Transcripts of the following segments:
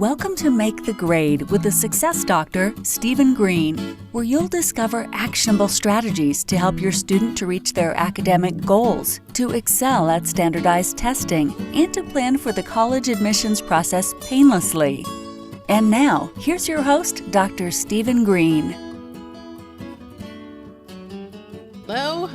Welcome to Make the Grade with the Success Doctor, Stephen Greene, where you'll discover actionable strategies to help your student to reach their academic goals, to excel at standardized testing, and to plan for the college admissions process painlessly. And now, here's your host, Dr. Stephen Greene. Hello,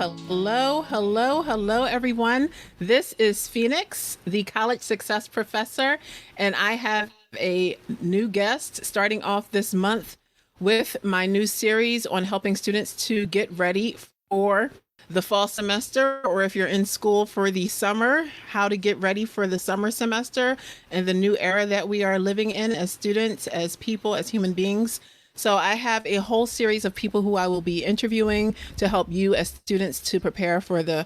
everyone. This is Phenix, the college success professor, and I have a new guest starting off this month with my new series on helping students to get ready for the fall semester, or if you're in school for the summer, how to get ready for the summer semester and the new era that we are living in as students, as people, as human beings. So I have a whole series of people who I will be interviewing to help you as students to prepare for the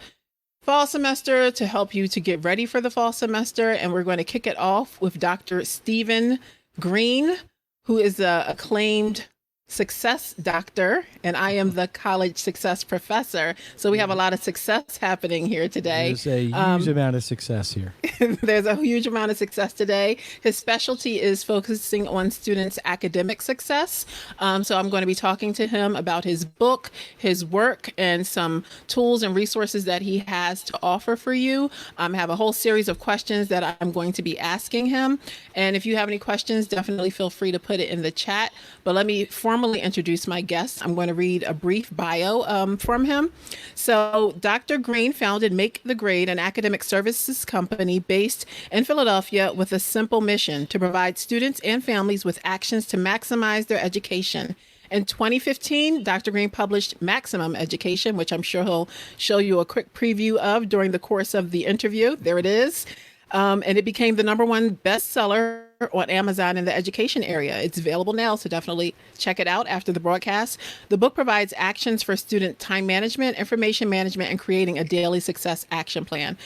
fall semester, to help you to get ready for the fall semester. And we're going to kick it off with Dr. Stephen Greene, who is an acclaimed success doctor, and I am the college success professor. So we have a lot of success happening here today. There's a huge amount of success here. There's a huge amount of success today. His specialty is focusing on students' academic success. So I'm going to be talking to him about his book, his work, and some tools and resources that he has to offer for you. I have a whole series of questions that I'm going to be asking him. And if you have any questions, definitely feel free to put it in the chat. But let me formally introduce my guest. I'm going to read a brief bio from him. So Dr. Greene founded Make the Grade, an academic services company based in Philadelphia with a simple mission to provide students and families with actions to maximize their education. In 2015, Dr. Greene published Maximum Education, which I'm sure he'll show you a quick preview of during the course of the interview. There it is. And it became the #1 bestseller on Amazon in the education area. It's available now, so definitely check it out after the broadcast. The book provides actions for student time management, information management, and creating a daily success action plan.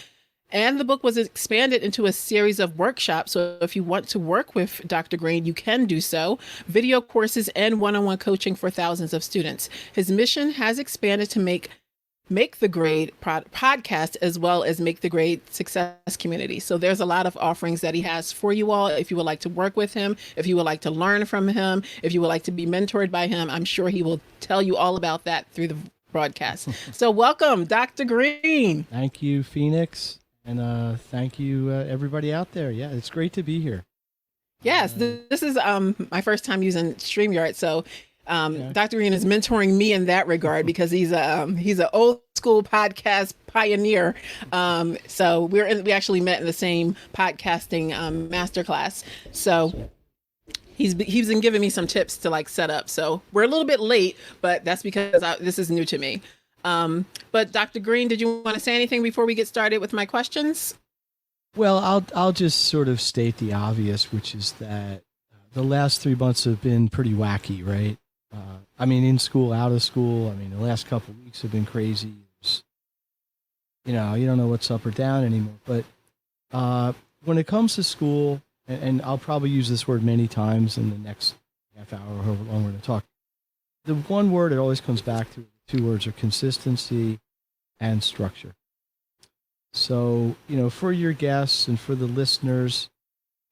And the book was expanded into a series of workshops. So if you want to work with Dr. Greene, you can do so. Video courses and one-on-one coaching for thousands of students. His mission has expanded to Make the Grade podcast, as well as Make the Grade Success Community. So there's a lot of offerings that he has for you all. If you would like to work with him, if you would like to learn from him, if you would like to be mentored by him, I'm sure he will tell you all about that through the broadcast. So welcome, Dr. Greene. Thank you, Phenix. And thank you, everybody out there. Yeah, it's great to be here. Yes, this is my first time using StreamYard. So Dr. Greene is mentoring me in that regard because he's an old school podcast pioneer. So we actually met in the same podcasting masterclass. So he's been giving me some tips to like set up. So we're a little bit late, but that's because this is new to me. But Dr. Greene, did you want to say anything before we get started with my questions? Well, I'll just sort of state the obvious, which is that the last 3 months have been pretty wacky, right? I mean, in school, out of school. I mean, the last couple of weeks have been crazy. You don't know what's up or down anymore. But when it comes to school, and I'll probably use this word many times in the next half hour or however long we're going to talk, the one word it always comes back to, 2 words, are consistency and structure. So, for your guests and for the listeners,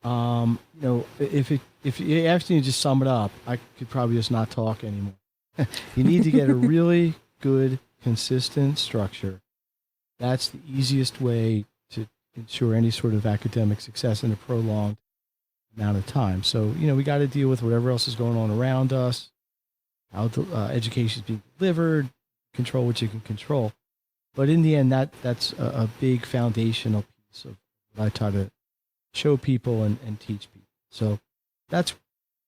if you asked me to just sum it up, I could probably just not talk anymore. You need to get a really good, consistent structure. That's the easiest way to ensure any sort of academic success in a prolonged amount of time. So, we got to deal with whatever else is going on around us, how the education is being delivered, control what you can control. But in the end, that's a big foundational piece of what I try to show people and teach people. So that's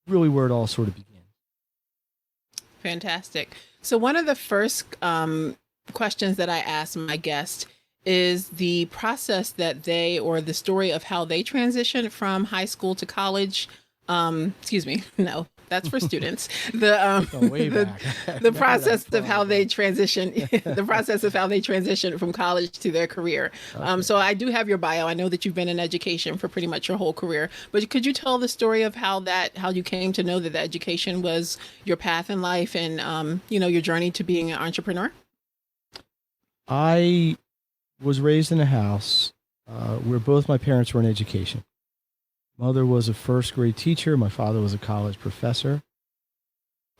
really where it all sort of begins. Fantastic. So one of the first questions that I ask my guest is the process that the story of how they transition from high school to college. No, that's for students. The process of how they transition, the process of how they transition from college to their career. Okay. So I do have your bio. I know that you've been in education for pretty much your whole career, but could you tell the story of how you came to know that education was your path in life and, your journey to being an entrepreneur? I was raised in a house where both my parents were in education. Mother was a first grade teacher. My father was a college professor.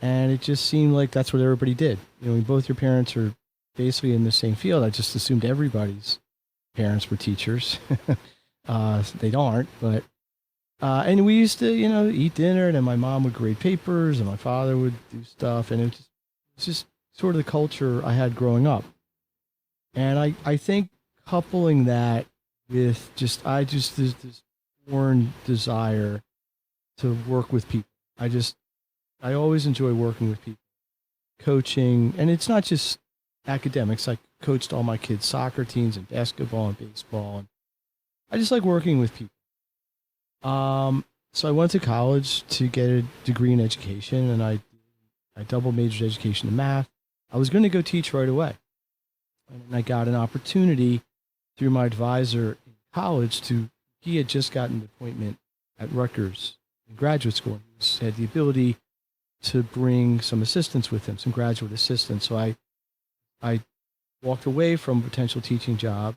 And it just seemed like that's what everybody did. You know, both your parents are basically in the same field. I just assumed everybody's parents were teachers. They aren't, but and we used to, you know, eat dinner, and then my mom would grade papers, and my father would do stuff, and it's just sort of the culture I had growing up. And I think coupling that with there's this born desire to work with people. I always enjoy working with people, coaching, and it's not just academics. I coached all my kids' soccer teams and basketball and baseball, and I just like working with people. So I went to college to get a degree in education, and I double majored education in math. I was going to go teach right away, and I got an opportunity through my advisor in college he had just gotten an appointment at Rutgers in graduate school. He had the ability to bring some assistants with him, some graduate assistants. So I walked away from a potential teaching job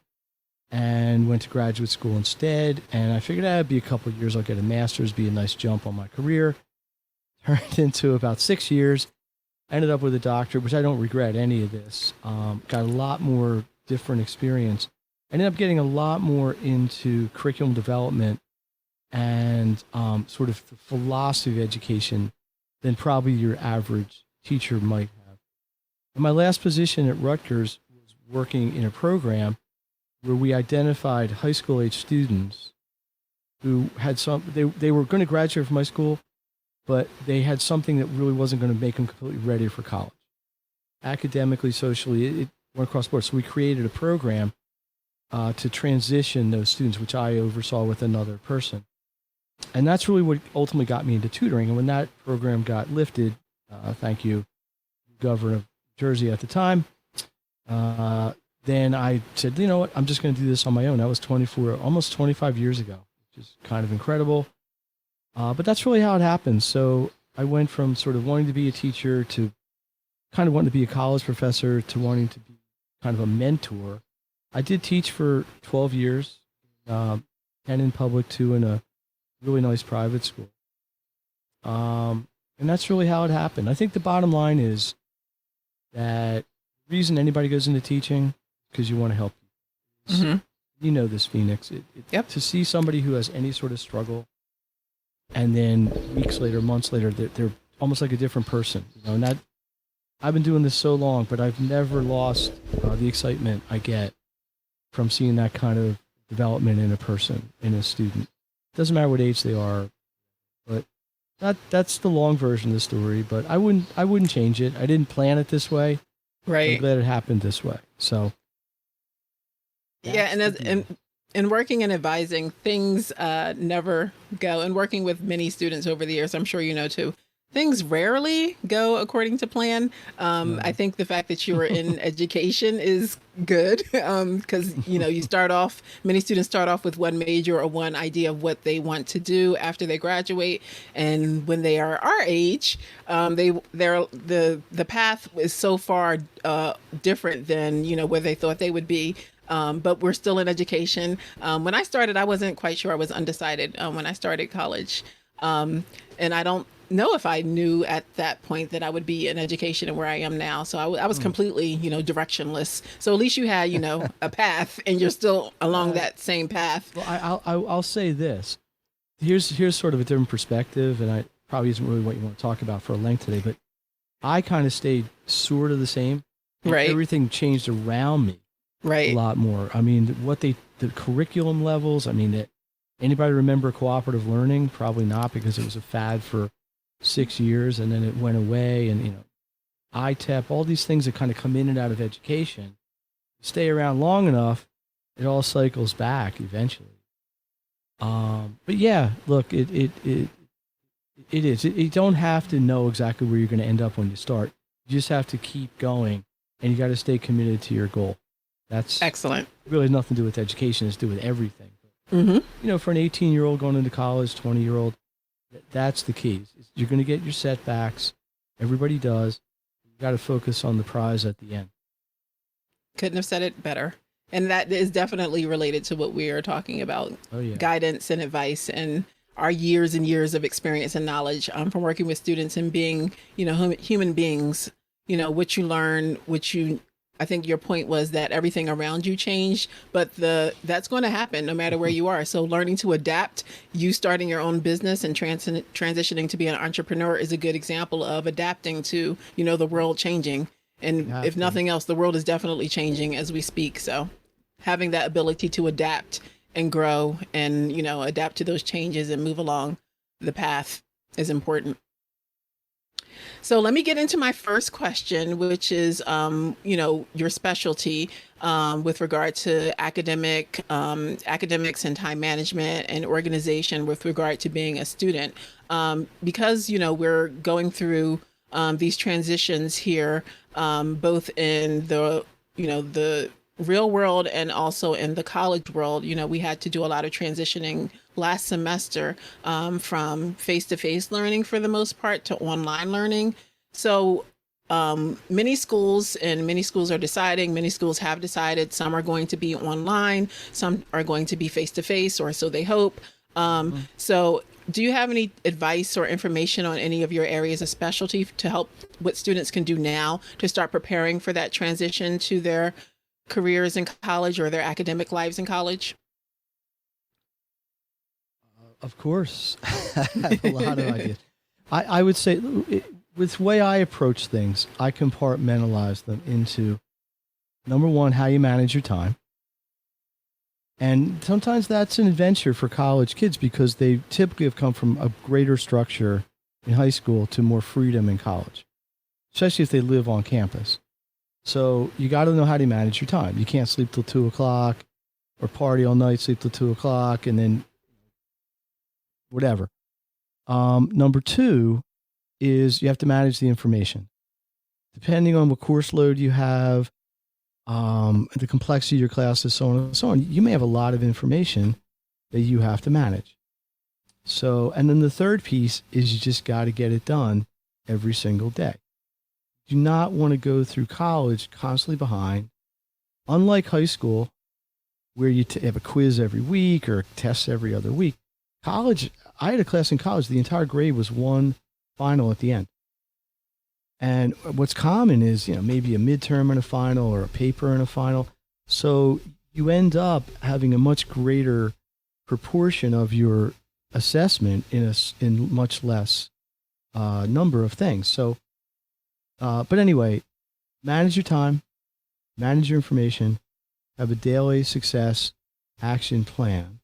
and went to graduate school instead. And I figured that'd be a couple of years. I'll get a master's, be a nice jump on my career. Turned into about 6 years. Ended up with a doctorate, which I don't regret any of this. Got a lot more different experience. Ended up getting a lot more into curriculum development and sort of the philosophy of education than probably your average teacher might have. And my last position at Rutgers was working in a program where we identified high school age students who had they were going to graduate from high school, but they had something that really wasn't going to make them completely ready for college. Academically, socially, it went across the board. So we created a program to transition those students, which I oversaw with another person. And that's really what ultimately got me into tutoring. And when that program got lifted, thank you, Governor of Jersey at the time, then I said, you know what, I'm just going to do this on my own. That was almost 25 years ago, which is kind of incredible. But that's really how it happened. So I went from sort of wanting to be a teacher to kind of wanting to be a college professor to wanting to be kind of a mentor. I did teach for 12 years, 10 in public, 2 in a really nice private school. And that's really how it happened. I think the bottom line is that the reason anybody goes into teaching is because you want to help people. Mm-hmm. You know this, Phenix. Yep. To see somebody who has any sort of struggle, and then weeks later, months later, they're almost like a different person. You know, and that I've been doing this so long, but I've never lost the excitement I get from seeing that kind of development in a person, in a student. Doesn't matter what age they are, but that's the long version of the story. But I wouldn't change it. I didn't plan it this way. Right. I'm glad it happened this way. So yeah, and working and advising, things never go. And working with many students over the years, I'm sure you know too, things rarely go according to plan. I think the fact that you were in education is good because, you know, many students start off with one major or one idea of what they want to do after they graduate. And when they are our age, the path is so far different than, you know, where they thought they would be. But we're still in education. When I started, I wasn't quite sure. I was undecided when I started college. And I don't know if I knew at that point that I would be in education and where I am now. So I was completely, you know, directionless. So at least you had, you know, a path, and you're still along that same path. Well, I'll say this. Here's sort of a different perspective, and I probably isn't really what you want to talk about for a length today, but I kind of stayed sort of the same. Right. Everything changed around me. Right. A lot more. I mean, the curriculum levels, I mean, anybody remember cooperative learning? Probably not, because it was a fad for 6 years and then it went away. And, you know, ITEP, all these things that kind of come in and out of education, stay around long enough, it all cycles back eventually. But yeah, look, it is. You don't have to know exactly where you're going to end up when you start. You just have to keep going, and you got to stay committed to your goal. That's excellent. Really nothing to do with education. It's to do with everything. Mm-hmm. You know, for an 18-year-old going into college, 20-year-old, that's the key. You're going to get your setbacks. Everybody does. You got to focus on the prize at the end. Couldn't have said it better. And that is definitely related to what we are talking about. Oh, yeah. Guidance and advice. And our years and years of experience and knowledge from working with students and being, human beings, what you learn, I think your point was that everything around you changed, but that's going to happen no matter where you are. So learning to adapt, you starting your own business and transitioning to be an entrepreneur is a good example of adapting to, the world changing. And if nothing else, the world is definitely changing as we speak. So having that ability to adapt and grow and, adapt to those changes and move along the path is important. So let me get into my first question, which is, your specialty with regard to academics and time management and organization with regard to being a student. Because, we're going through these transitions here, both in the real world and also in the college world. We had to do a lot of transitioning last semester from face-to-face learning for the most part to online learning. So many schools are deciding, many schools have decided, some are going to be online, some are going to be face-to-face, or so they hope. So do you have any advice or information on any of your areas of specialty to help what students can do now to start preparing for that transition to their careers in college or their academic lives in college? Of course. I have a lot of ideas. I would say, with the way I approach things, I compartmentalize them into, number one, how you manage your time. And sometimes that's an adventure for college kids because they typically have come from a greater structure in high school to more freedom in college, especially if they live on campus. So you got to know how to manage your time. You can't sleep till 2 o'clock or party all night, sleep till 2 o'clock, and then whatever. Number two is you have to manage the information. Depending on what course load you have, the complexity of your classes, so on and so on, you may have a lot of information that you have to manage. So, and then the third piece is you just got to get it done every single day. Do not want to go through college constantly behind. Unlike high school, where you have a quiz every week or tests every other week, college, I had a class in college, the entire grade was one final at the end. And what's common is, maybe a midterm and a final or a paper and a final. So you end up having a much greater proportion of your assessment in much less number of things. So, but anyway, manage your time, manage your information, have a daily success action plan.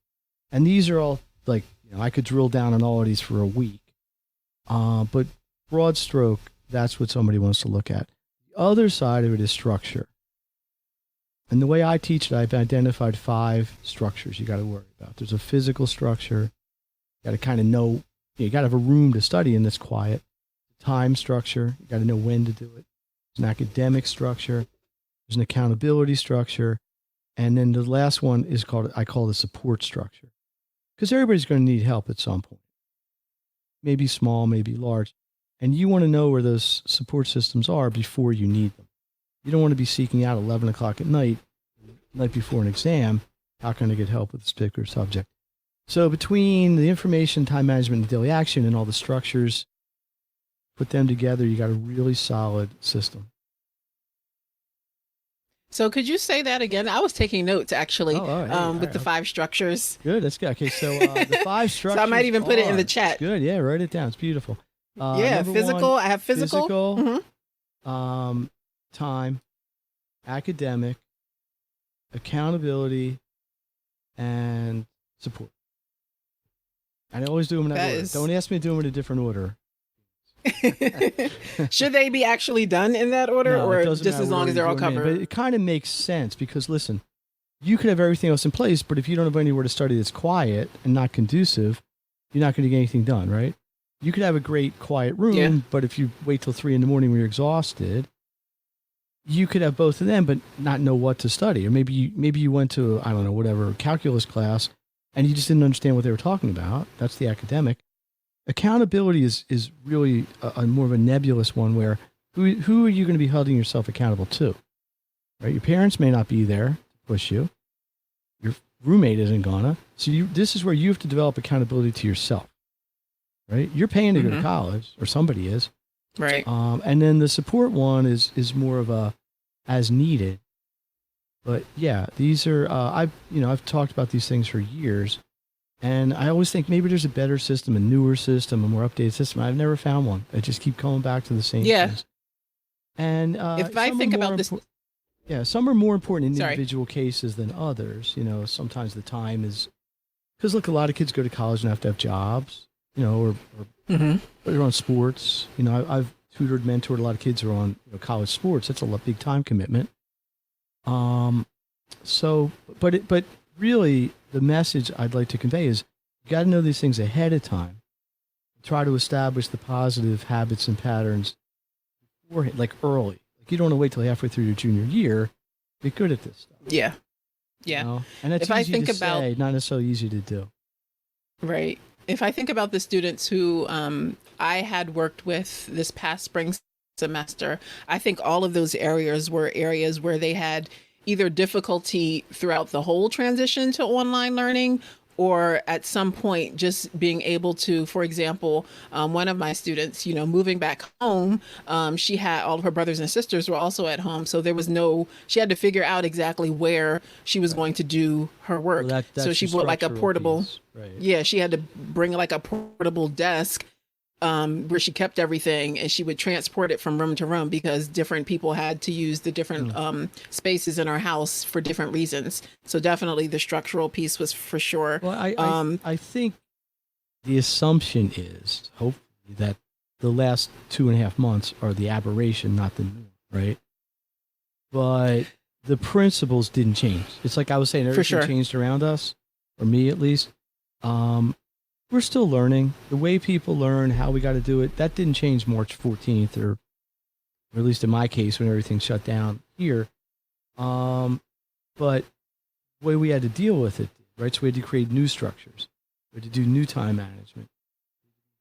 And these are all like, I could drill down on all of these for a week. But broad stroke, that's what somebody wants to look at. The other side of it is structure. And the way I teach it, I've identified 5 structures you got to worry about. There's a physical structure. You got to kind of know, you got to have a room to study in that's quiet. Time structure. You got to know when to do it. There's an academic structure. There's an accountability structure. And then the last one is I call the support structure. Because everybody's going to need help at some point. Maybe small, maybe large. And you want to know where those support systems are before you need them. You don't want to be seeking out 11 o'clock at night before an exam. How can I get help with this particular subject? So between the information, time management, and daily action, and all the structures, put them together, you got a really solid system. So could you say that again? I was taking notes, actually, with the 5 structures. Good, that's good. Okay, so the 5 structures. So I might even put it in the chat. Good, yeah, write it down. It's beautiful. Physical. I have physical. Time, academic, accountability, and support. And I always do them in that order. Don't ask me to do them in a different order. Should they be actually done in that order, or just as long as they're all covered? But it kind of makes sense because, listen, you could have everything else in place, but if you don't have anywhere to study that's quiet and not conducive, you're not going to get anything done, right? You could have a great quiet room, but if you wait till 3 a.m. when you're exhausted, you could have both of them, but not know what to study. Or maybe you went to, I don't know, whatever, calculus class, and you just didn't understand what they were talking about. That's the academic. Accountability is really a more of a nebulous one where who are you going to be holding yourself accountable to? Right? Your parents may not be there to push you. roommate isn't gonna. So this is where you have to develop accountability to yourself, right? You're paying to go to college, or somebody is. Right. And then the support one is more of a as needed. But yeah, these are, I've talked about these things for years. And I always think maybe there's a better system, a newer system, a more updated system. I've never found one. I just keep coming back to the same things. And if I think about this, some are more important in individual cases than others. You know, sometimes the time is because look, a lot of kids go to college and have to have jobs. You know, or they're on sports. You know, I've tutored, mentored a lot of kids who are on college sports. That's a big time commitment. But really, the message I'd like to convey is you got to know these things ahead of time. Try to establish the positive habits and patterns beforehand, like early. Like you don't want to wait till halfway through your junior year. Be good at this stuff. Yeah. You know? And it's easy to say, not necessarily easy to do. Right. If I think about the students who I had worked with this past spring semester, I think all of those areas were areas where they had either difficulty throughout the whole transition to online learning, or at some point just being able to, for example, one of my students, moving back home, she had all of her brothers and sisters were also at home. So there was she had to figure out exactly where she was going to do her work. Well, that's so she brought like a portable, right. Yeah, she had to bring like a portable desk where she kept everything, and she would transport it from room to room because different people had to use the different spaces in our house for different reasons. So definitely the structural piece was for sure. Well, I think the assumption is hopefully that the last 2.5 months are the aberration, not the norm, right? But the principles didn't change. It's like I was saying, everything changed around us, or me at least. We're still learning. The way people learn, how we got to do it, that didn't change March 14th, or at least in my case when everything shut down here. But the way we had to deal with it, right? So we had to create new structures. We had to do new time management,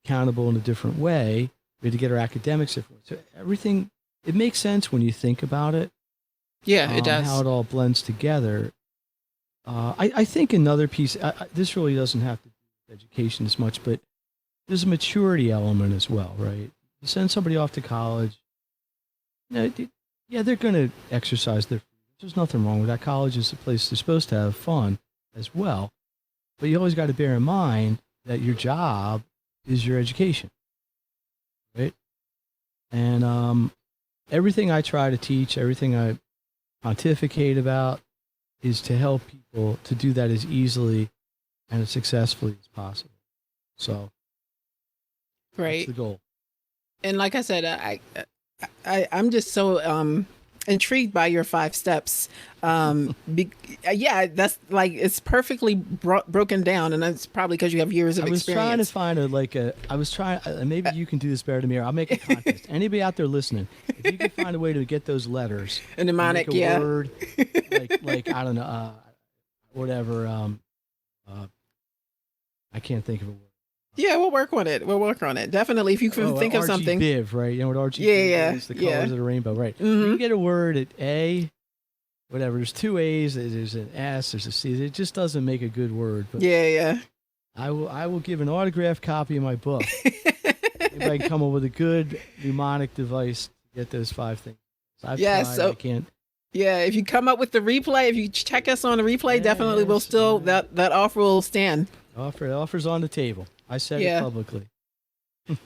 accountable in a different way. We had to get our academics different. So everything, it makes sense when you think about it. Yeah, it does. How it all blends together. I think another piece, this really doesn't have to education as much, but there's a maturity element as well, right? You send somebody off to college, they're going to exercise their freedom. There's nothing wrong with that. College is a place they're supposed to have fun as well, but you always got to bear in mind that your job is your education, right? And everything I try to teach, everything I pontificate about, is to help people to do that as easily and as successfully as possible. So, that's the goal. And like I said, I'm just so intrigued by your 5 steps. That's like, it's perfectly broken down, and that's probably because you have years of experience. Trying to find maybe you can do this better than me, or I'll make a contest. Anybody out there listening, if you can find a way to get those letters, a mnemonic, word, like I don't know, whatever. I can't think of a word. Yeah, we'll work on it. Definitely, if you can think of something. RGBIV, right? You know what RGBIV is? The colors of the rainbow, right? You get a word at A, whatever. There's 2 A's. There's an S. There's a C. It just doesn't make a good word. But I will give an autographed copy of my book. If I can come up with a good mnemonic device to get those 5 things. I've tried, I can't. Yeah, if you come up with the replay, if you check us on the replay, definitely we'll still, that offer will stand. Offer's on the table. I said it publicly.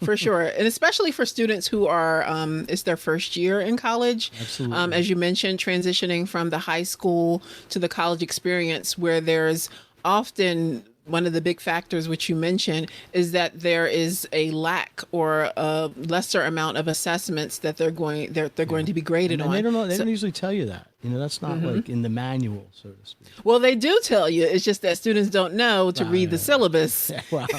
For sure. And especially for students who are, it's their first year in college. Absolutely. As you mentioned, transitioning from the high school to the college experience, where there's often one of the big factors which you mentioned is that there is a lack or a lesser amount of assessments that they're going to be graded on. They don't usually tell you that. That's not like in the manual, so to speak. Well, they do tell you. It's just that students don't know to read the syllabus. Yeah, well, I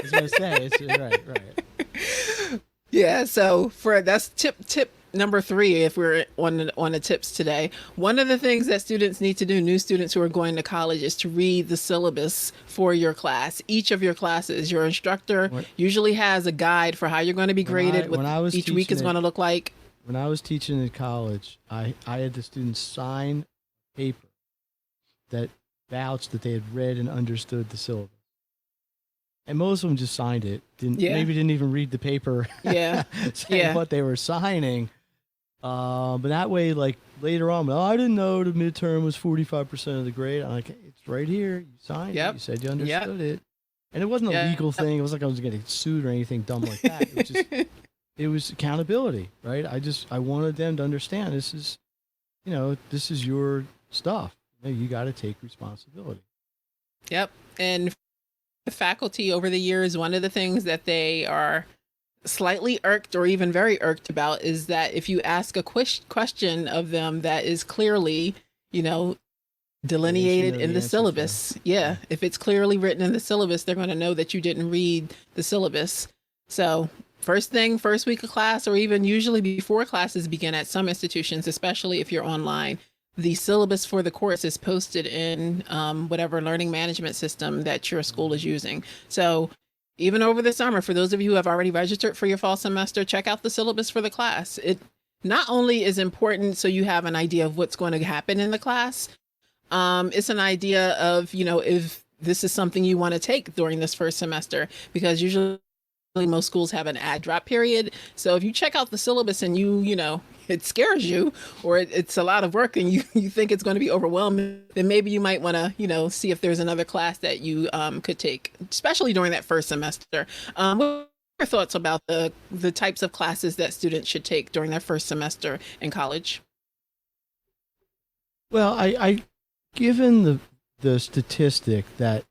was going to say, it's right. Yeah, so that's tip number 3, if we're on the tips today. One of the things that students need to do, new students who are going to college, is to read the syllabus for your class. Each of your classes, your instructor usually has a guide for how you're going to be graded, what each week is going to look like. When I was teaching in college, I had the students sign a paper that vouch that they had read and understood the syllabus. And most of them just signed it. Maybe didn't even read the paper. Yeah. saying what they were signing. But that way, like later on, I didn't know the midterm was 45% of the grade. I'm like, hey, it's right here. You signed it. You said you understood it. And it wasn't a legal thing. It was like I was getting sued or anything dumb like that. It was just, it was accountability, right? I wanted them to understand this is your stuff. You got to take responsibility. Yep. And the faculty over the years, one of the things that they are slightly irked or even very irked about is that if you ask a question of them that is clearly, delineated in the syllabus. Yeah. If it's clearly written in the syllabus, they're going to know that you didn't read the syllabus. So first week of class, or even usually before classes begin at some institutions, especially if you're online, the syllabus for the course is posted in whatever learning management system that your school is using. So even over the summer, for those of you who have already registered for your fall semester, check out the syllabus for the class. It not only is important so you have an idea of what's going to happen in the class, it's an idea of, if this is something you want to take during this first semester, because usually most schools have an add drop period. So if you check out the syllabus and it scares you, or it's a lot of work and you think it's going to be overwhelming, then maybe you might want to, see if there's another class that you could take, especially during that first semester. What are your thoughts about the types of classes that students should take during their first semester in college? Well, I given the statistic that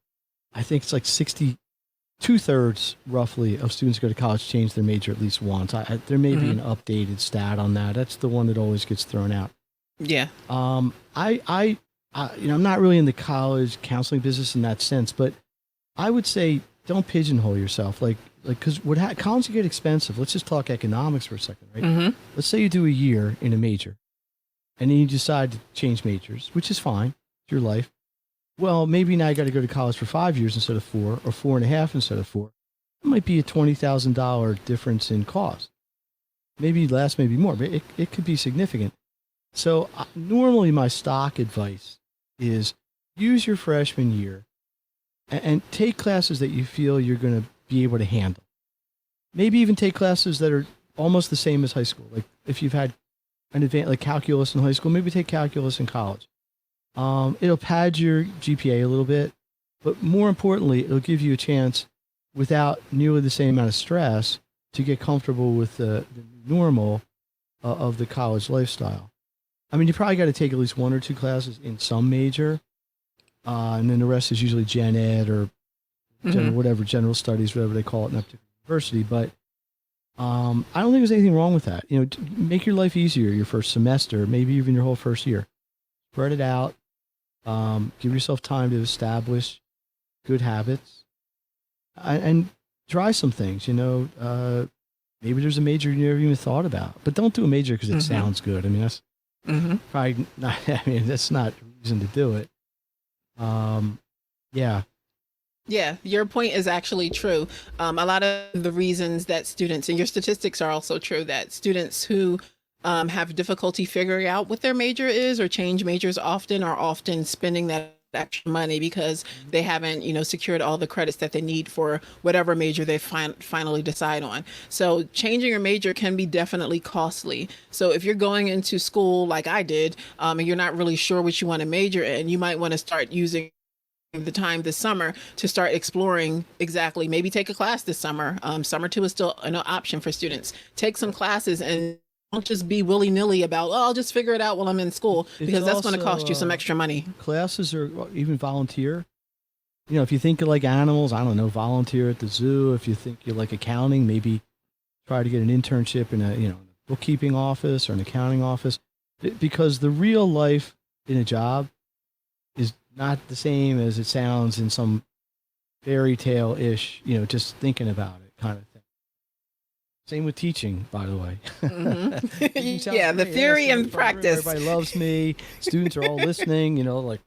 I think it's like 2/3 roughly of students who go to college change their major at least once. There may be an updated stat on that. That's the one that always gets thrown out. Yeah. I'm not really in the college counseling business in that sense, but I would say don't pigeonhole yourself. Because college can get expensive. Let's just talk economics for a second, right? Mm-hmm. Let's say you do a year in a major, and then you decide to change majors, which is fine. It's your life. Well, maybe now you got to go to college for 5 years instead of 4, or 4.5 instead of 4. It might be a $20,000 difference in cost. Maybe less, maybe more, but it could be significant. So normally my stock advice is use your freshman year and take classes that you feel you're going to be able to handle. Maybe even take classes that are almost the same as high school. Like if you've had an advanced, like calculus in high school, maybe take calculus in college. It'll pad your GPA a little bit, but more importantly, it'll give you a chance without nearly the same amount of stress to get comfortable with the normal of the college lifestyle. I mean, you probably got to take at least 1 or 2 classes in some major, and then the rest is usually gen ed or general studies, whatever they call it in that particular university. But I don't think there's anything wrong with that. Make your life easier your first semester, maybe even your whole first year. Spread it out. Give yourself time to establish good habits and try some things. Maybe there's a major you never even thought about, but don't do a major because it sounds good. I mean, that's probably not. I mean, that's not a reason to do it. Yeah. Yeah, your point is actually true. A lot of the reasons that students, and your statistics are also true, that students who have difficulty figuring out what their major is or change majors often are often spending that extra money because they haven't, secured all the credits that they need for whatever major they finally decide on. So changing your major can be definitely costly. So if you're going into school like I did, and you're not really sure what you want to major in, you might want to start using the time this summer to start exploring exactly, maybe take a class this summer. Summer 2 is still an option for students. Take some classes and don't just be willy-nilly about, I'll just figure it out while I'm in school, because that's going to cost you some extra money. Classes or even volunteer. If you think you like animals, I don't know, volunteer at the zoo. If you think you like accounting, maybe try to get an internship in a bookkeeping office or an accounting office, because the real life in a job is not the same as it sounds in some fairy tale-ish, just thinking about it kind of thing. Same with teaching, by the way. Yeah, the theory and practice. Everybody loves me. Students are all listening, not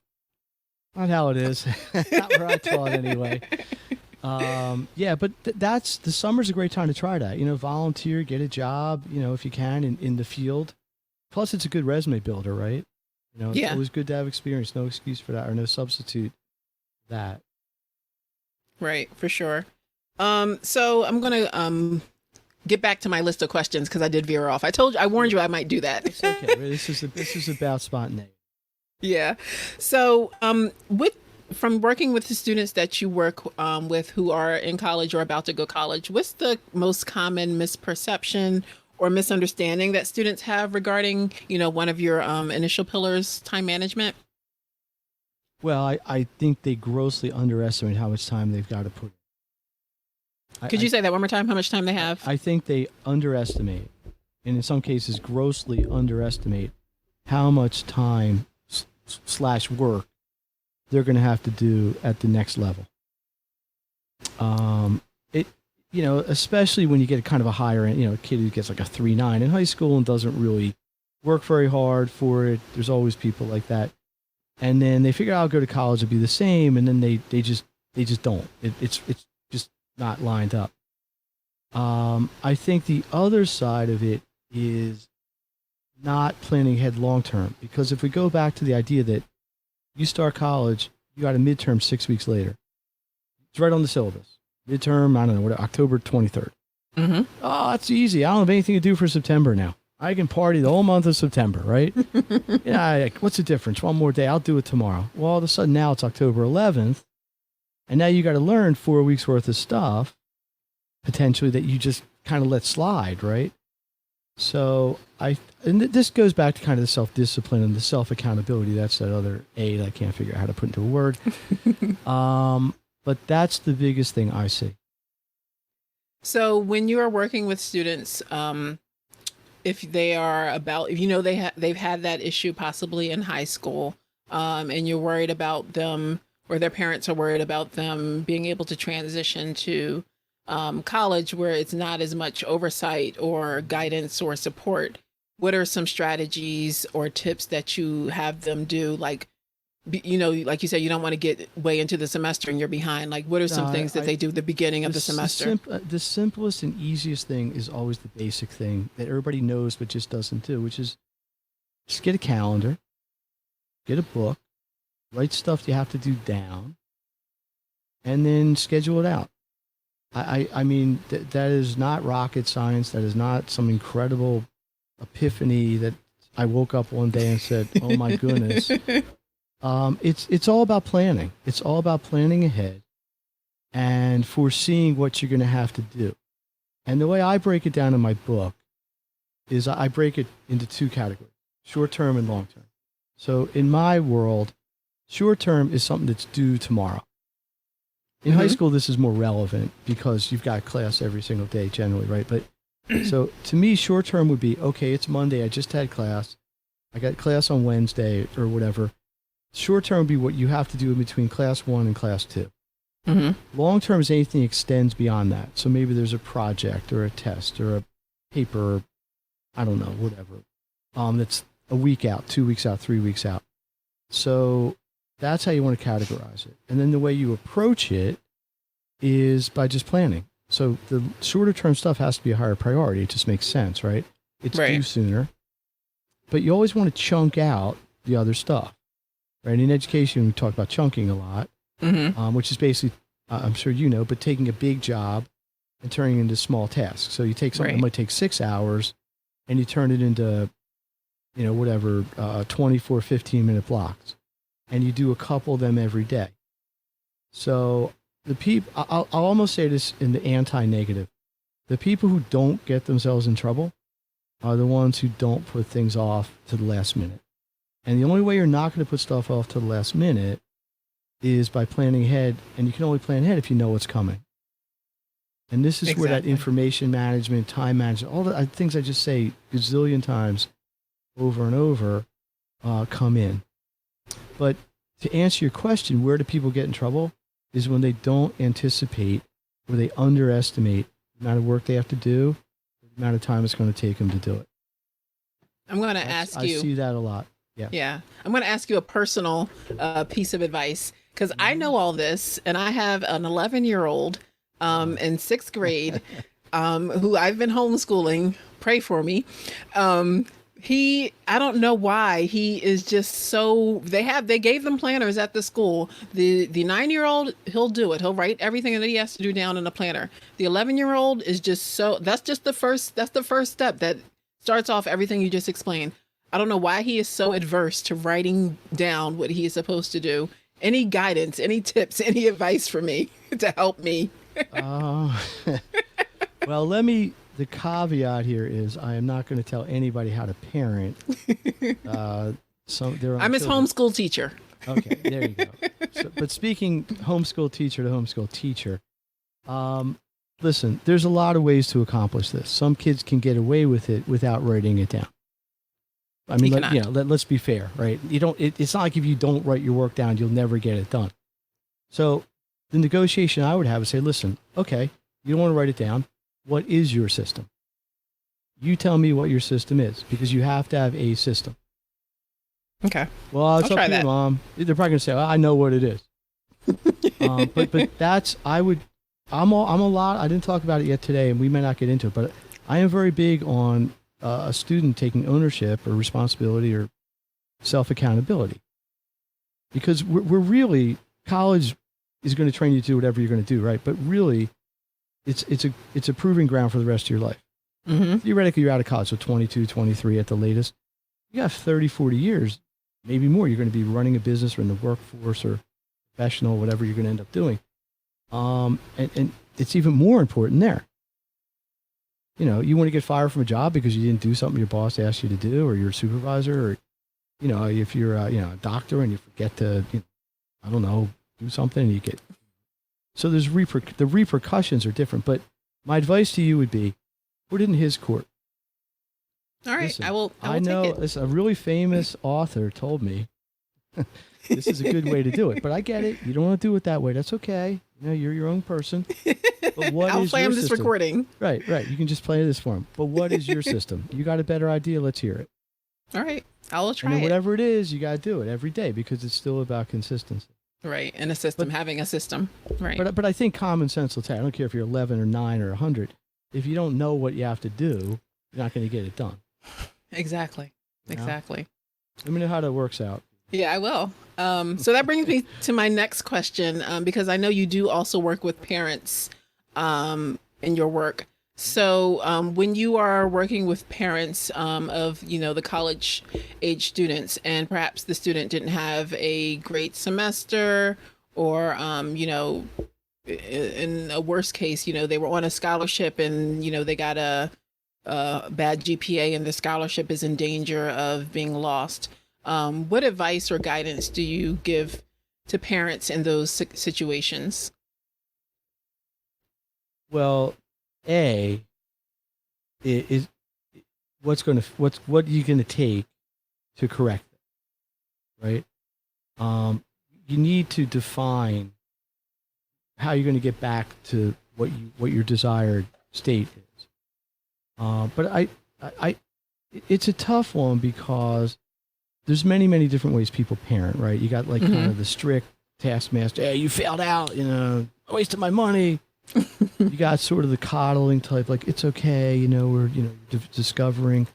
how it is. Not where I taught anyway. But that's the summer's a great time to try that. Volunteer, get a job, if you can in the field. Plus, it's a good resume builder, right? It's always good to have experience. No excuse for that, or no substitute for that. Right, for sure. So I'm gonna get back to my list of questions because I did veer off. I warned you I might do that. It's okay. This is about spontaneity. Yeah. So from working with the students that you work with who are in college or about to go college, what's the most common misperception or misunderstanding that students have regarding, one of your initial pillars, time management? Well, I think they grossly underestimate how much time they've got to put in. Could you say that one more time? How much time they have? I think they underestimate, and in some cases grossly underestimate, how much time / work they're going to have to do at the next level. Especially when you get kind of a higher end, a kid who gets like a 3.9 in high school and doesn't really work very hard for it. There's always people like that. And then they figure out I'll go to college, it'll be the same, and then they just don't. It's just not lined up. I think the other side of it is not planning ahead long term, because if we go back to the idea that you start college, you got a midterm 6 weeks later. It's right on the syllabus. Midterm, I don't know, October 23rd. Mm-hmm. Oh, that's easy. I don't have anything to do for September now. I can party the whole month of September, right? What's the difference? One more day. I'll do it tomorrow. Well, all of a sudden now it's October 11th, and now you got to learn 4 weeks worth of stuff, potentially, that you just kind of let slide, right? So this goes back to kind of the self-discipline and the self-accountability. That's that other A that I can't figure out how to put into a word. But that's the biggest thing I see. So when you are working with students, if they've had that issue possibly in high school, and you're worried about them, or their parents are worried about them being able to transition to college where it's not as much oversight or guidance or support, what are some strategies or tips that you have them do? Like, like you said, you don't want to get way into the semester and you're behind. Like, what are some things that they do at the beginning of the semester? The simplest and easiest thing is always the basic thing that everybody knows but just doesn't do, which is just get a calendar, get a book, write stuff you have to do down, and then schedule it out. I mean, that is not rocket science. That is not some incredible epiphany that I woke up one day and said, oh my goodness. It's all about planning. It's all about planning ahead and foreseeing what you're going to have to do. And the way I break it down in my book is I break it into two categories, short-term and long-term. So in my world, short-term is something that's due tomorrow. In high school, this is more relevant because you've got class every single day generally, right? But so to me, short term would be, okay, it's Monday. I just had class. I got class on Wednesday or whatever. Short term would be what you have to do in between class 1 and class 2. Mm-hmm. Long term is anything that extends beyond that. So maybe there's a project or a test or a paper, or I don't know, whatever. That's a week out, 2 weeks out, 3 weeks out. So that's how you want to categorize it. And then the way you approach it is by just planning. So the shorter term stuff has to be a higher priority. It just makes sense, right? It's due sooner. But you always want to chunk out the other stuff, right? In education, we talk about chunking a lot, which is basically, I'm sure you know, but taking a big job and turning it into small tasks. So you take something that might take 6 hours and you turn it into, 24, 15-minute blocks. And you do a couple of them every day. So the people, I'll almost say this in the anti-negative. The people who don't get themselves in trouble are the ones who don't put things off to the last minute. And the only way you're not going to put stuff off to the last minute is by planning ahead. And you can only plan ahead if you know what's coming. And this is where that information management, time management, all the things I just say gazillion times over and over come in. But to answer your question, where do people get in trouble is when they don't anticipate or they underestimate the amount of work they have to do, the amount of time it's going to take them to do it. I'm going to ask you. I see that a lot. Yeah. Yeah. I'm going to ask you a personal piece of advice because I know all this and I have an 11-year-old in sixth grade who I've been homeschooling. Pray for me. I don't know why he is just so, they gave them planners at the school. The 9-year-old, he'll do it. He'll write everything that he has to do down in a planner. The 11-year-old is just so, that's the first step that starts off everything you just explained. I don't know why he is so adverse to writing down what he is supposed to do. Any guidance, any tips, any advice for me to help me? Uh, well, the caveat here is I am not going to tell anybody how to parent. I'm his homeschool teacher. Okay, there you go. But speaking homeschool teacher to homeschool teacher, listen, there's a lot of ways to accomplish this. Some kids can get away with it without writing it down. I mean, let's be fair, right? It's not like if you don't write your work down, you'll never get it done. So the negotiation I would have is say, listen, okay, you don't want to write it down. What is your system? You tell me what your system is, because you have to have a system. Okay. Well, it's up to you, Mom. They're probably going to say, I know what it is. But that's, I didn't talk about it yet today, and we may not get into it, but I am very big on a student taking ownership or responsibility or self-accountability. Because we're really, college is going to train you to do whatever you're going to do, right? But really, it's a proving ground for the rest of your life. Mm-hmm. Theoretically, you're out of college, so 22, 23 at the latest. You have 30, 40 years, maybe more. You're going to be running a business or in the workforce or professional, whatever you're going to end up doing. And it's even more important there. You know, you want to get fired from a job because you didn't do something your boss asked you to do, or your supervisor, or, you know, if you're a doctor and you forget to, do something and you get. So there's the repercussions are different. But my advice to you would be, put it in his court. All right, listen, I will know take it. This, a really famous author told me this is a good way to do it. But I get it. You don't want to do it that way. That's okay. You know, you're your own person. But what I'll is play your him this system? recording. Right. You can just play this for him. But what is your system? You got a better idea? Let's hear it. All right, I will try and then it. Whatever it is, you got to do it every day, because it's still about consistency. Right, and a system, having a system. Right. But I think common sense will tell you. I don't care if you're 11 or 9 or 100. If you don't know what you have to do, you're not going to get it done. Exactly. Exactly. Let me know how that works out. Yeah, I will. So that brings me to my next question, because I know you do also work with parents in your work. So when you are working with parents of, the college age students, and perhaps the student didn't have a great semester, or, in a worst case, they were on a scholarship and, they got a bad GPA and the scholarship is in danger of being lost. What advice or guidance do you give to parents in those situations? Well, what are you going to take to correct it, right? You need to define how you're going to get back to what your desired state is. But it's a tough one, because there's many different ways people parent, right? You got like kind of the strict taskmaster. Hey, you failed out, I wasted my money. You got sort of the coddling type, like, it's okay, we're, discovering.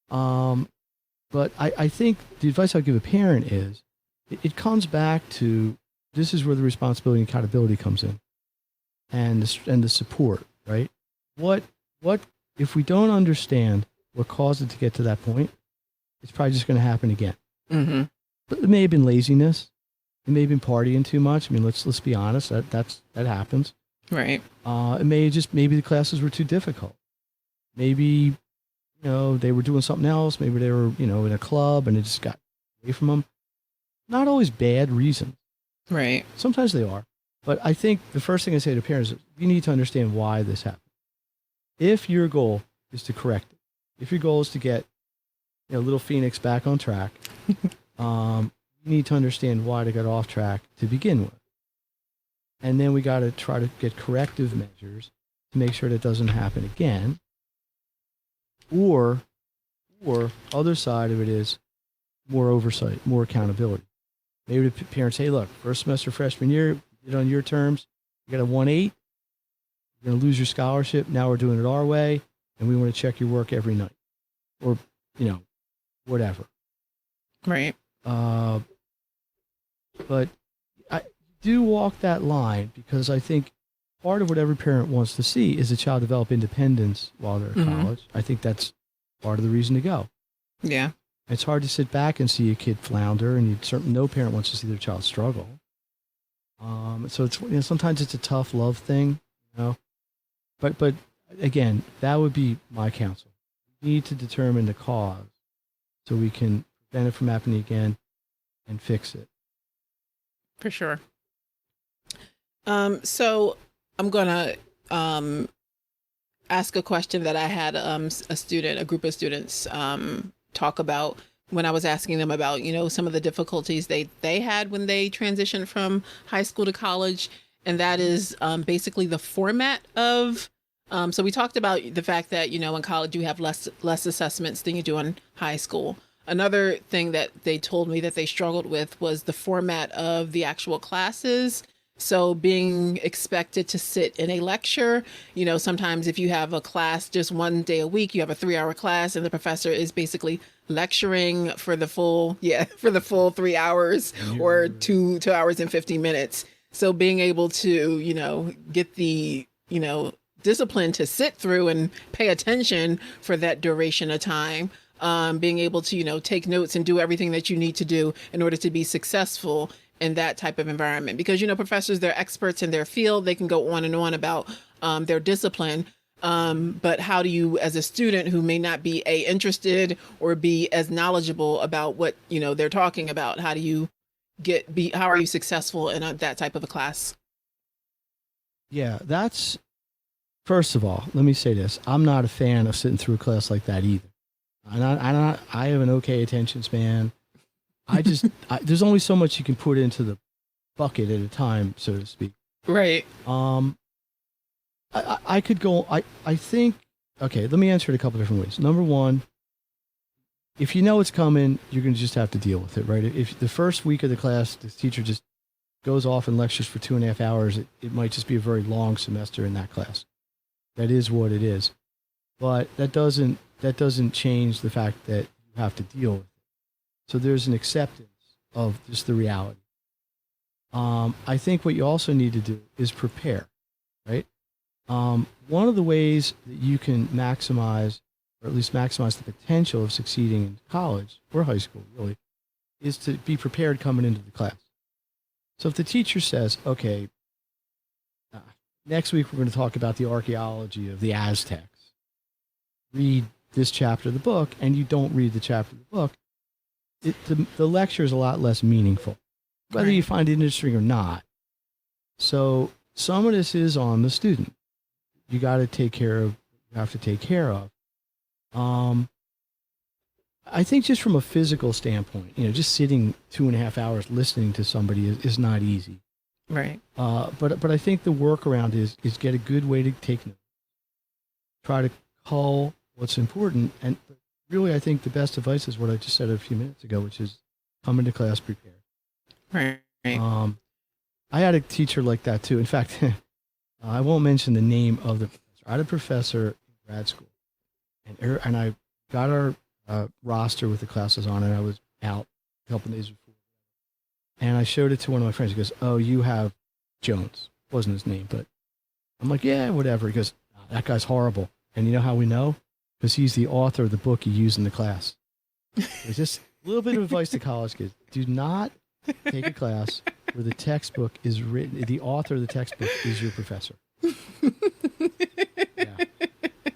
But I think the advice I'll give a parent is, it comes back to, this is where the responsibility and accountability comes in, and the support, right? What if we don't understand what caused it to get to that point, it's probably just going to happen again. Mm-hmm. But it may have been laziness. It may have been partying too much. I mean, let's be honest. That happens. Right. Maybe the classes were too difficult. Maybe, they were doing something else. Maybe they were, in a club and it just got away from them. Not always bad reasons. Right. Sometimes they are. But I think the first thing I say to parents is, you need to understand why this happened. If your goal is to correct it, if your goal is to get, little Phenix back on track, you need to understand why they got off track to begin with. And then we got to try to get corrective measures to make sure that doesn't happen again. Or other side of it is more oversight, more accountability. Maybe the parents say, look, first semester freshman year, you did it on your terms, you got a 1.8, you're going to lose your scholarship. Now we're doing it our way, and we want to check your work every night. Or whatever. Right. But I do walk that line because I think part of what every parent wants to see is a child develop independence while they're at college. I think that's part of the reason to go. Yeah. It's hard to sit back and see a kid flounder, and no parent wants to see their child struggle. So it's sometimes it's a tough love thing, But again, that would be my counsel. We need to determine the cause so we can prevent it from happening again and fix it. For sure. So I'm gonna ask a question that I had a group of students talk about when I was asking them about, some of the difficulties they had when they transitioned from high school to college. And that is basically the format of, so we talked about the fact that, in college you have less assessments than you do in high school. Another thing that they told me that they struggled with was the format of the actual classes. So being expected to sit in a lecture, sometimes if you have a class just one day a week, you have a 3-hour class and the professor is basically lecturing for the full 3 hours or 2 hours and 50 minutes. So being able to, get the, discipline to sit through and pay attention for that duration of time, being able to, take notes and do everything that you need to do in order to be successful in that type of environment. Because, professors, they're experts in their field. They can go on and on about their discipline. But how do you, as a student who may not be interested or be as knowledgeable about what, they're talking about, how are you successful in that type of a class? Yeah, first of all, let me say this. I'm not a fan of sitting through a class like that either. I have an okay attention span. There's only so much you can put into the bucket at a time, so to speak. Right. I could go, I think, okay, let me answer it a couple different ways. Number one, if you know it's coming, you're going to just have to deal with it, right? If the first week of the class, the teacher just goes off and lectures for 2.5 hours, it might just be a very long semester in that class. That is what it is. But that doesn't change the fact that you have to deal with it. So there's an acceptance of just the reality. I think what you also need to do is prepare, right? One of the ways that you can maximize, or at least maximize the potential of succeeding in college or high school, really, is to be prepared coming into the class. So if the teacher says, okay, next week we're going to talk about the archaeology of the Aztecs, read this chapter of the book, and you don't read the chapter of the book, the lecture is a lot less meaningful, whether you find it interesting or not. So some of this is on the student. You got to take care of. You have to take care of. I think just from a physical standpoint, just sitting 2.5 hours listening to somebody is not easy. Right. But I think the workaround is get a good way to take notes. Try to cull what's important, and really, I think the best advice is what I just said a few minutes ago, which is come into class prepared. Right. I had a teacher like that too. In fact, I won't mention the name of the professor. I had a professor in grad school, and I got our roster with the classes on it. I was out a couple of days before, and I showed it to one of my friends. He goes, "Oh, you have Jones." Wasn't his name, but I'm like, "Yeah, whatever." He goes, "Oh, that guy's horrible." And you know how we know? Because he's the author of the book you use in the class. It's just a little bit of advice to college kids. Do not take a class where the textbook is written, the author of the textbook is your professor. Yeah.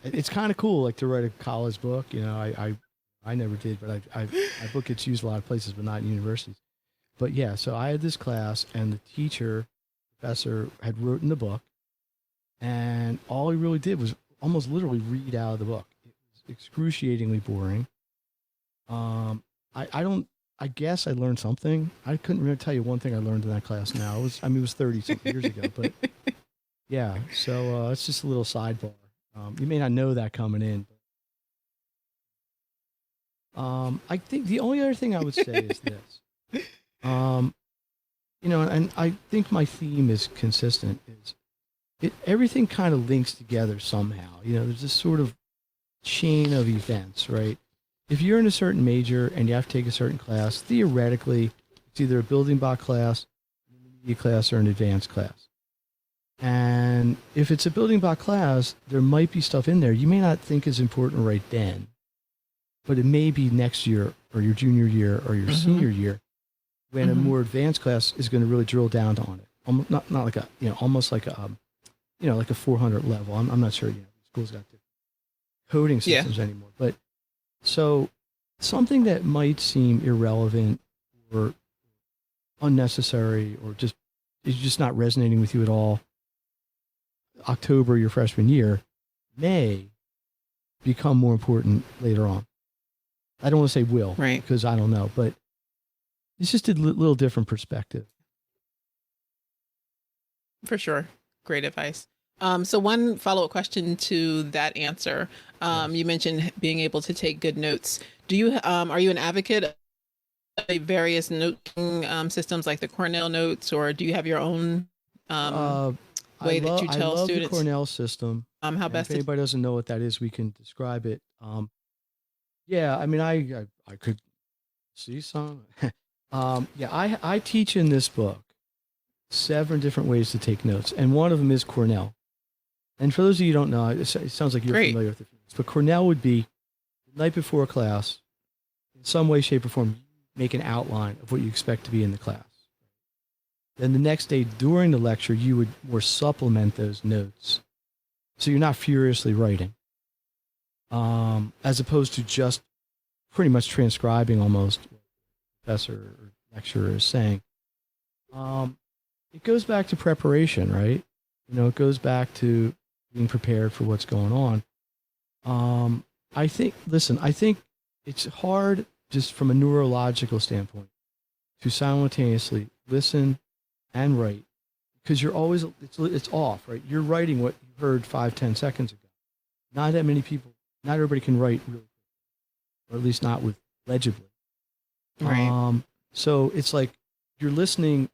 It's kind of cool, like to write a college book. I never did, but my book gets used a lot of places, but not in universities. But yeah, so I had this class, and the professor had written the book, and all he really did was almost literally read out of the book. It was excruciatingly boring. I guess I learned something. I couldn't really tell you one thing I learned in that class now. It was 30-something years ago, but yeah. So it's just a little sidebar. You may not know that coming in. But, I think the only other thing I would say is this. And I think my theme is consistent. Everything kind of links together somehow. There's this sort of chain of events, right? if you're in a certain major and you have to take a certain class, theoretically, it's either a building block class, an intermediate class, or an advanced class. And if it's a building block class, there might be stuff in there you may not think is important right then, but it may be next year or your junior year or your senior year when a more advanced class is going to really drill down on it. Almost, not like a, almost like a, like a 400 level. I'm not sure, schools got different coding systems anymore. But so something that might seem irrelevant or unnecessary or just is just not resonating with you at all, October your freshman year, may become more important later on. I don't want to say will, right? Because I don't know, but it's just a little different perspective. For sure. Great advice. So one follow-up question to that answer. You mentioned being able to take good notes. Do you are you an advocate of various noting systems like the Cornell notes, or do you have your own way that you tell I love students? the Cornell system. How best? If anybody doesn't know what that is, we can describe it. Yeah, I mean, I could see some. I teach in this book 7 different ways to take notes, and one of them is Cornell. And for those of you who don't know, it sounds like you're familiar with it. But Cornell would be the night before class, in some way, shape, or form, make an outline of what you expect to be in the class. Then the next day during the lecture, you would more supplement those notes. So you're not furiously writing, as opposed to just pretty much transcribing almost what the professor or lecturer is saying. It goes back to preparation, right? It goes back to being prepared for what's going on. I think it's hard just from a neurological standpoint to simultaneously listen and write, because you're always, it's off, right? You're writing what you heard 5-10 seconds ago. Not that many people, not everybody can write really quickly, or at least not with legibly. Right. So it's like you're listening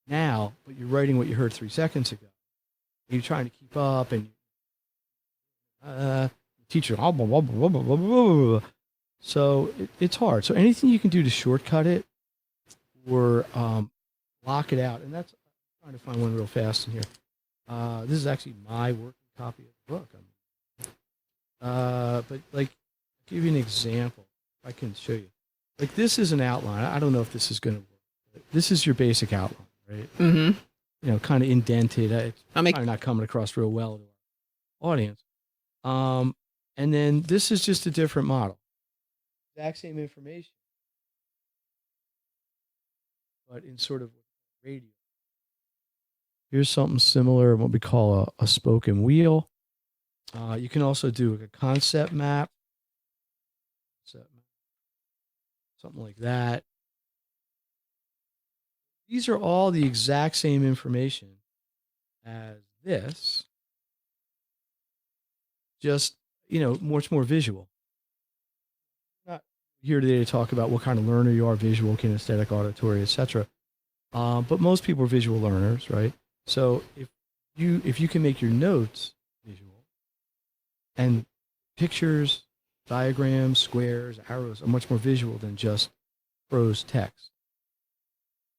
now, but you're writing what you heard 3 seconds ago. You're trying to keep up, and teacher, so it's hard. So anything you can do to shortcut it or lock it out, and that's, I'm trying to find one real fast in here. This is actually my working copy of the book. But like, I'll give you an example. If I can show you. Like, this is an outline. I don't know if this is going to work. But this is your basic outline, right? Mm-hmm. Kind of indented. It's probably not coming across real well to our audience. And then this is just a different model. Exact same information, but in sort of radio. Here's something similar, what we call a spoken wheel. You can also do a concept map, something like that. These are all the exact same information as this, just, much more visual. Not here today to talk about what kind of learner you are, visual, kinesthetic, auditory, etc. But most people are visual learners, right? So if you can make your notes visual, and pictures, diagrams, squares, arrows are much more visual than just prose text.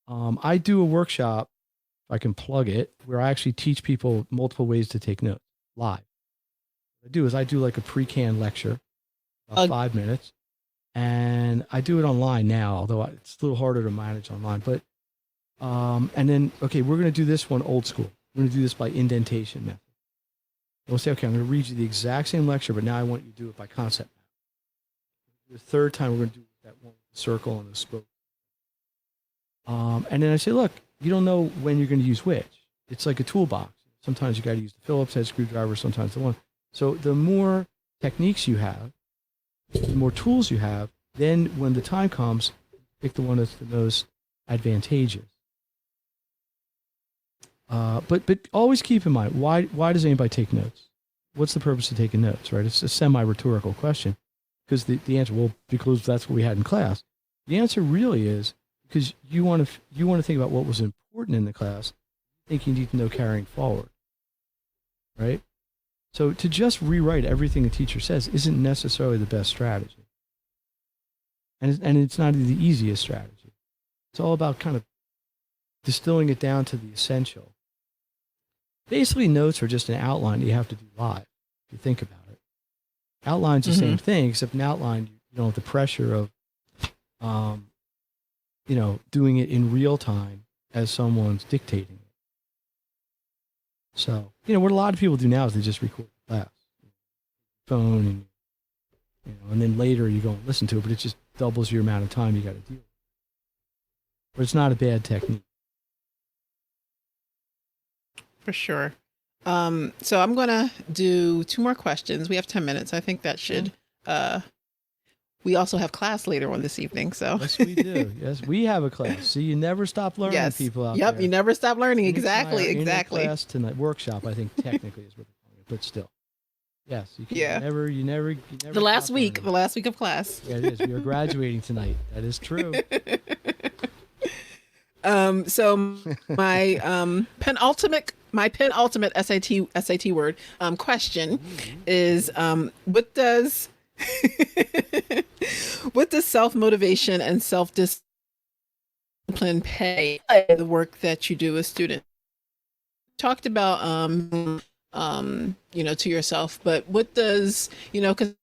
I do a workshop, if I can plug it, where I actually teach people multiple ways to take notes live. What I do like a pre-canned lecture, about 5 minutes, and I do it online now, although it's a little harder to manage online. But and then, okay, we're going to do this one old school. We're going to do this by indentation method. We'll say, okay, I'm going to read you the exact same lecture, but now I want you to do it by concept map. The third time, we're going to do that one circle and the spoke. And then I say, look, you don't know when you're going to use which. It's like a toolbox. Sometimes you got to use the Phillips head screwdriver, sometimes the one. So the more techniques you have, the more tools you have, then when the time comes, pick the one that's the most advantageous. But always keep in mind, why does anybody take notes? What's the purpose of taking notes, right? It's a semi-rhetorical question, because the answer, well, because that's what we had in class. The answer really is because you want to think about what was important in the class. I think you need to know carrying forward, right? So to just rewrite everything a teacher says isn't necessarily the best strategy. And it's not the easiest strategy. It's all about kind of distilling it down to the essential. Basically, notes are just an outline that you have to do live, if you think about it. Outline's the same thing, except an outline, you don't have the pressure of, doing it in real time as someone's dictating it. So, what a lot of people do now is they just record the class, phone, and then later you go and listen to it, but it just doubles your amount of time you got to deal with. But it's not a bad technique. For sure. So I'm going to do 2 more questions. We have 10 minutes. I think that should, we also have class later on this evening. So yes, we do. Yes, we have a class. See, you never stop learning, people out there. Yep, you never stop learning. Phoenix exactly. In a class tonight, workshop, I think technically is what they're calling it, but still. Yes, you can you never the last week of class. Yeah, it is. We are graduating tonight. That is true. So my penultimate SAT word question is what does self-motivation and self-discipline pay the work that you do as student? Talked about to yourself, but what does, because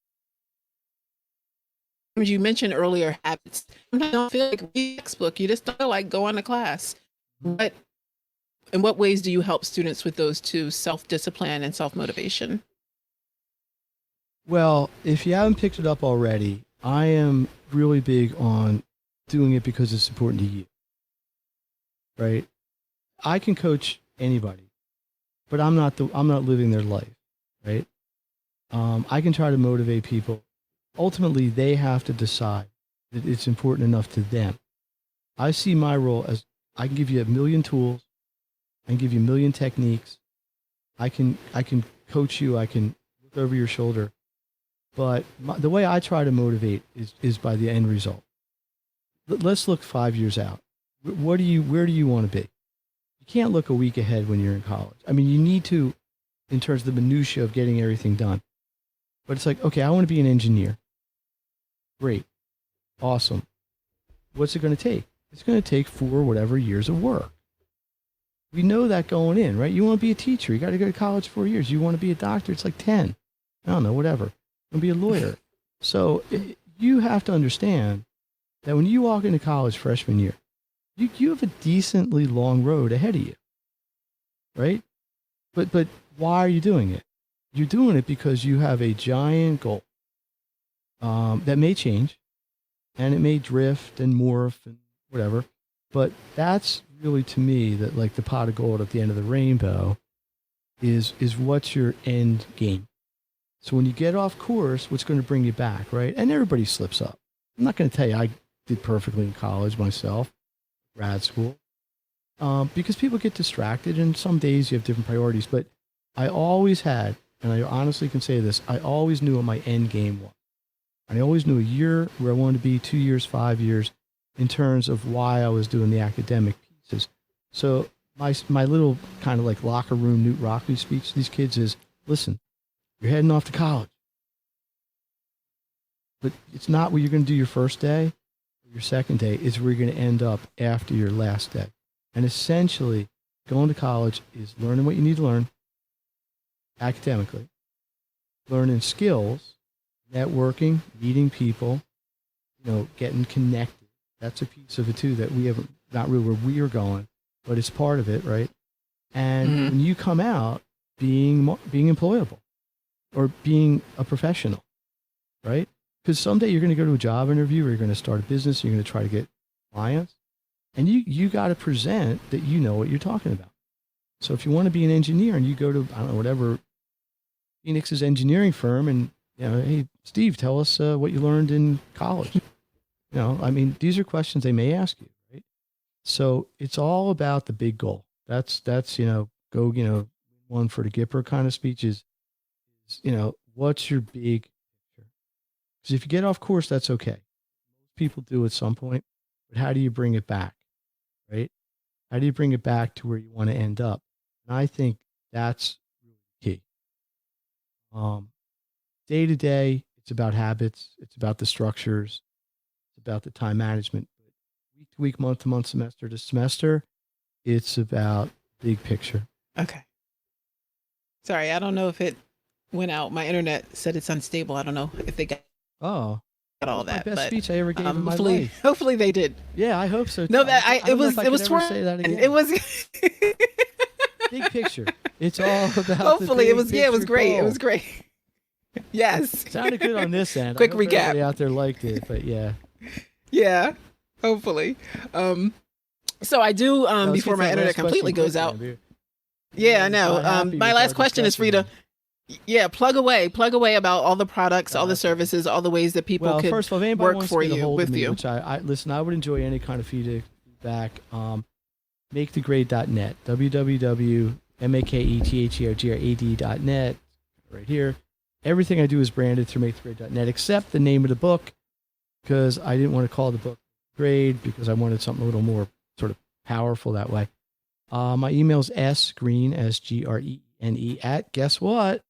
you mentioned earlier habits. Sometimes I don't feel like reading a textbook. You just don't feel like going to class. In what ways do you help students with those two, self-discipline and self-motivation? Well, if you haven't picked it up already, I am really big on doing it because it's important to you, right? I can coach anybody, but I'm not living their life, right? I can try to motivate people. Ultimately, they have to decide that it's important enough to them. I see my role as I can give you 1,000,000 tools. I can give you 1,000,000 techniques. I can coach you. I can look over your shoulder. But the way I try to motivate is by the end result. Let's look 5 years out. Where do you want to be? You can't look a week ahead when you're in college. I mean, you need to, in terms of the minutia of getting everything done. But it's like, okay, I want to be an engineer. Great. Awesome. What's it going to take? It's going to take 4 whatever years of work. We know that going in, right? You want to be a teacher. You got to go to college 4 years. You want to be a doctor. It's like 10. I don't know, whatever. You want to be a lawyer. So you have to understand that when you walk into college freshman year, you have a decently long road ahead of you, right? But why are you doing it? You're doing it because you have a giant goal that may change, and it may drift and morph and whatever. But that's really, to me, that like the pot of gold at the end of the rainbow is what's your end game. So when you get off course, what's going to bring you back, right? And everybody slips up. I'm not going to tell you I did perfectly in college myself, grad school, because people get distracted, and some days you have different priorities. But I always had, and I honestly can say this, I always knew what my end game was. I always knew a year where I wanted to be, 2 years, 5 years, in terms of why I was doing the academic pieces. So my little kind of like locker room Newt Rockley speech to these kids is, listen, you're heading off to college. But it's not where you're going to do your first day or your second day. It's where you're going to end up after your last day. And essentially, going to college is learning what you need to learn academically, learning skills, networking, meeting people, getting connected. That's a piece of it too that we haven't, not really where we are going, but it's part of it, right? And when you come out, being employable or being a professional, right? Because someday you're going to go to a job interview, or you're going to start a business, you're going to try to get clients, and you got to present that you know what you're talking about. So if you want to be an engineer and you go to, I don't know, whatever, Phoenix's engineering firm, and hey, Steve, tell us what you learned in college. I mean, these are questions they may ask you, right? So it's all about the big goal. That's go, one for the Gipper kind of speech is, what's your big picture? Because if you get off course, that's okay. Most people do at some point, but how do you bring it back, right? How do you bring it back to where you want to end up? And I think that's really key. Day to day, it's about habits. It's about the structures. It's about the time management. Week to week, month to month, semester to semester, it's about big picture. Okay. Sorry, I don't know if it went out. My internet said it's unstable. I don't know if they got Oh, all my that. best But speech I ever gave in my hopefully, life. hopefully they did. Yeah, I hope so. No, too. that I it don't know was if I it was could ever torn. say that again. It was. Big picture. It's all about. Hopefully, it was. Yeah, Yeah, it was great. It was great. Yes. Sounded good on this end. Quick I hope recap. everybody out there liked it, but yeah. Yeah. Hopefully. So I do. Let's Before get my that internet last completely question goes quick, out. man. Yeah, I I'm know. not happy My with last our question is for you to. discussion. Yeah, plug away about all the products, all the Okay. services, all the ways that people Well, could first of all, if anybody work wants for to get a you hold with of me, you. which I listen, I would enjoy any kind of feedback. Makethegrade.net, www.makethergrad.net, right here. Everything I do is branded through makethegrade.net, except the name of the book, because I didn't want to call the book Grade, because I wanted something a little more sort of powerful that way. My email is sgreene, SGRENE, at, guess what?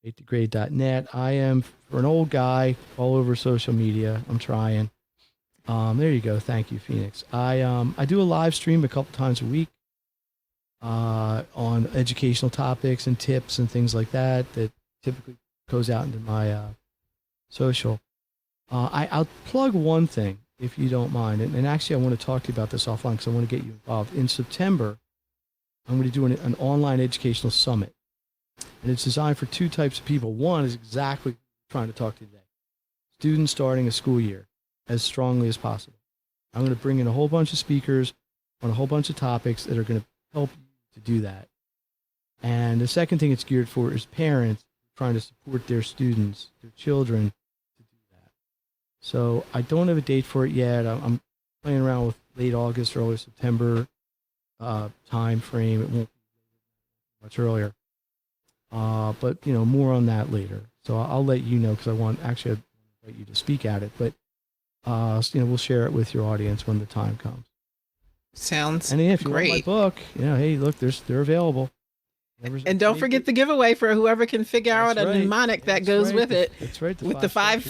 makethegrade.net. I am, for an old guy, all over social media. I'm trying. There you go. Thank you, Phenix. I do a live stream a couple times a week on educational topics and tips and things like that typically goes out into my social. I'll plug one thing, if you don't mind. And actually, I want to talk to you about this offline because I want to get you involved. In September, I'm going to do an online educational summit. And it's designed for two types of people. One is exactly what I'm trying to talk to you today. Students starting a school year as strongly as possible. I'm going to bring in a whole bunch of speakers on a whole bunch of topics that are going to help you to do that. And the second thing it's geared for is parents trying to support their students, their children, to do that. So I don't have a date for it yet. I'm playing around with late August, early September time frame. It won't be much earlier. But, more on that later. So I'll let you know because I want to invite you to speak at it. But, we'll share it with your audience when the time comes. Sounds and if you great. want my book, hey, look, they're available. And don't forget the giveaway for whoever can figure out a mnemonic that goes with it. That's right. With the five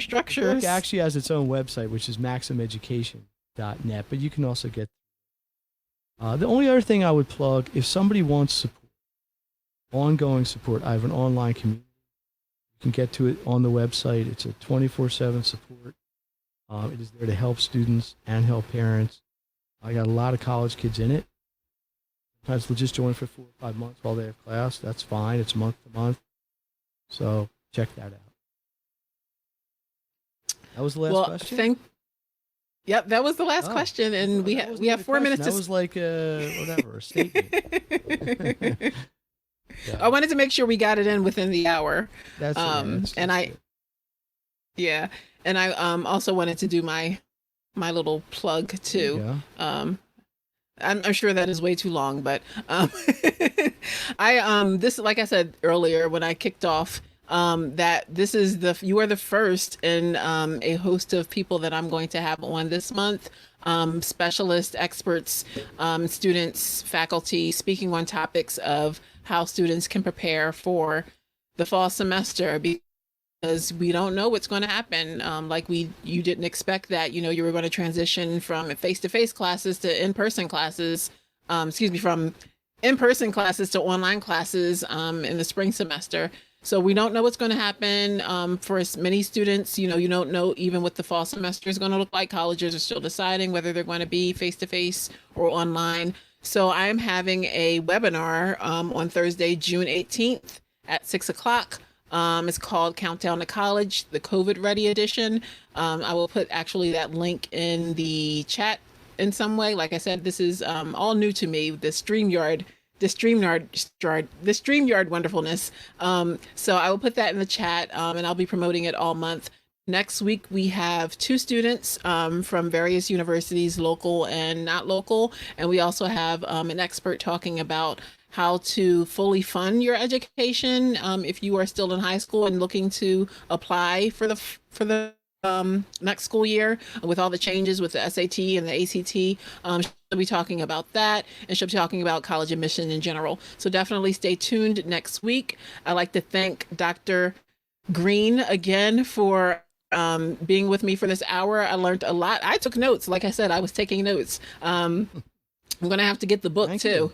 structures. The book actually has its own website, which is maximeducation.net. But you can also get. The only other thing I would plug, if somebody wants support, ongoing support, I have an online community. You can get to it on the website. It's a 24/7 support. It is there to help students and help parents. I got a lot of college kids in it. Sometimes they'll just join for 4 or 5 months while they have class. That's fine. It's month to month. So check that out. That was the last question? Yep, that was the last question. And we have 4 minutes to... That was like a statement. Yeah. I wanted to make sure we got it in within the hour. That's yeah. And I also wanted to do my little plug too. Yeah. I'm sure that is way too long, but this, like I said earlier when I kicked off, that this is you are the first in a host of people that I'm going to have on this month. Specialists, experts, students, faculty, speaking on topics of how students can prepare for the fall semester, because we don't know what's going to happen. You didn't expect that, you were going to transition from face-to-face classes to in-person classes, from in-person classes to online classes in the spring semester. So we don't know what's going to happen for as many students. You don't know even what the fall semester is going to look like. Colleges are still deciding whether they're going to be face-to-face or online. So I'm having a webinar on Thursday, June 18th at 6:00. It's called Countdown to College, the COVID Ready Edition. I will put actually that link in the chat in some way. Like I said, this is all new to me, the StreamYard wonderfulness. So I will put that in the chat, and I'll be promoting it all month. Next week, we have 2 students from various universities, local and not local. And we also have an expert talking about how to fully fund your education if you are still in high school and looking to apply for the next school year with all the changes with the SAT and the ACT. She'll be talking about that, and she'll be talking about college admission in general. So definitely stay tuned next week. I'd like to thank Dr. Greene again for being with me for this hour. I learned a lot. I took notes. Like I said, I was taking notes. I'm going to have to get the book Thank too. you.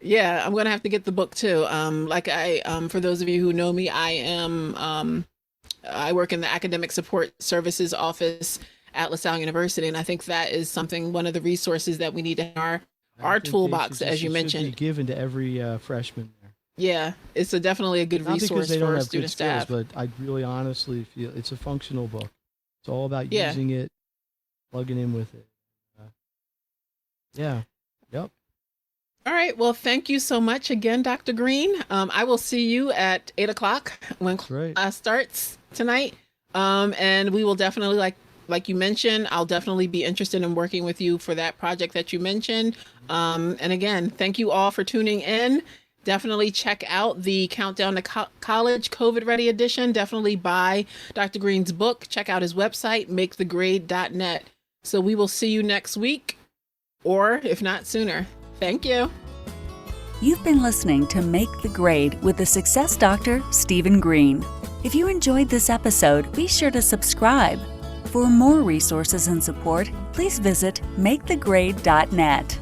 Yeah, I'm going to have to get the book too. For those of you who know me, I work in the Academic Support Services Office at LaSalle University, and I think that is one of the resources that we need in our I think toolbox, as you it should mentioned. be given to every freshman there. Yeah, it's definitely a good Not because resource they don't for have student good skills, staff. but I really honestly feel it's a functional book. It's all about Yeah. using it, plugging in with it. Yeah. Yep. All right. Well, thank you so much again, Dr. Greene. I will see you at 8 o'clock when Great. class starts tonight. And we will definitely, like you mentioned, I'll definitely be interested in working with you for that project that you mentioned. And again, thank you all for tuning in. Definitely check out the Countdown to College COVID Ready Edition. Definitely buy Dr. Greene's book. Check out his website, makethegrade.net. So we will see you next week, or if not sooner. Thank you. You've been listening to Make the Grade with the Success Doctor, Stephen Greene. If you enjoyed this episode, be sure to subscribe. For more resources and support, please visit makethegrade.net.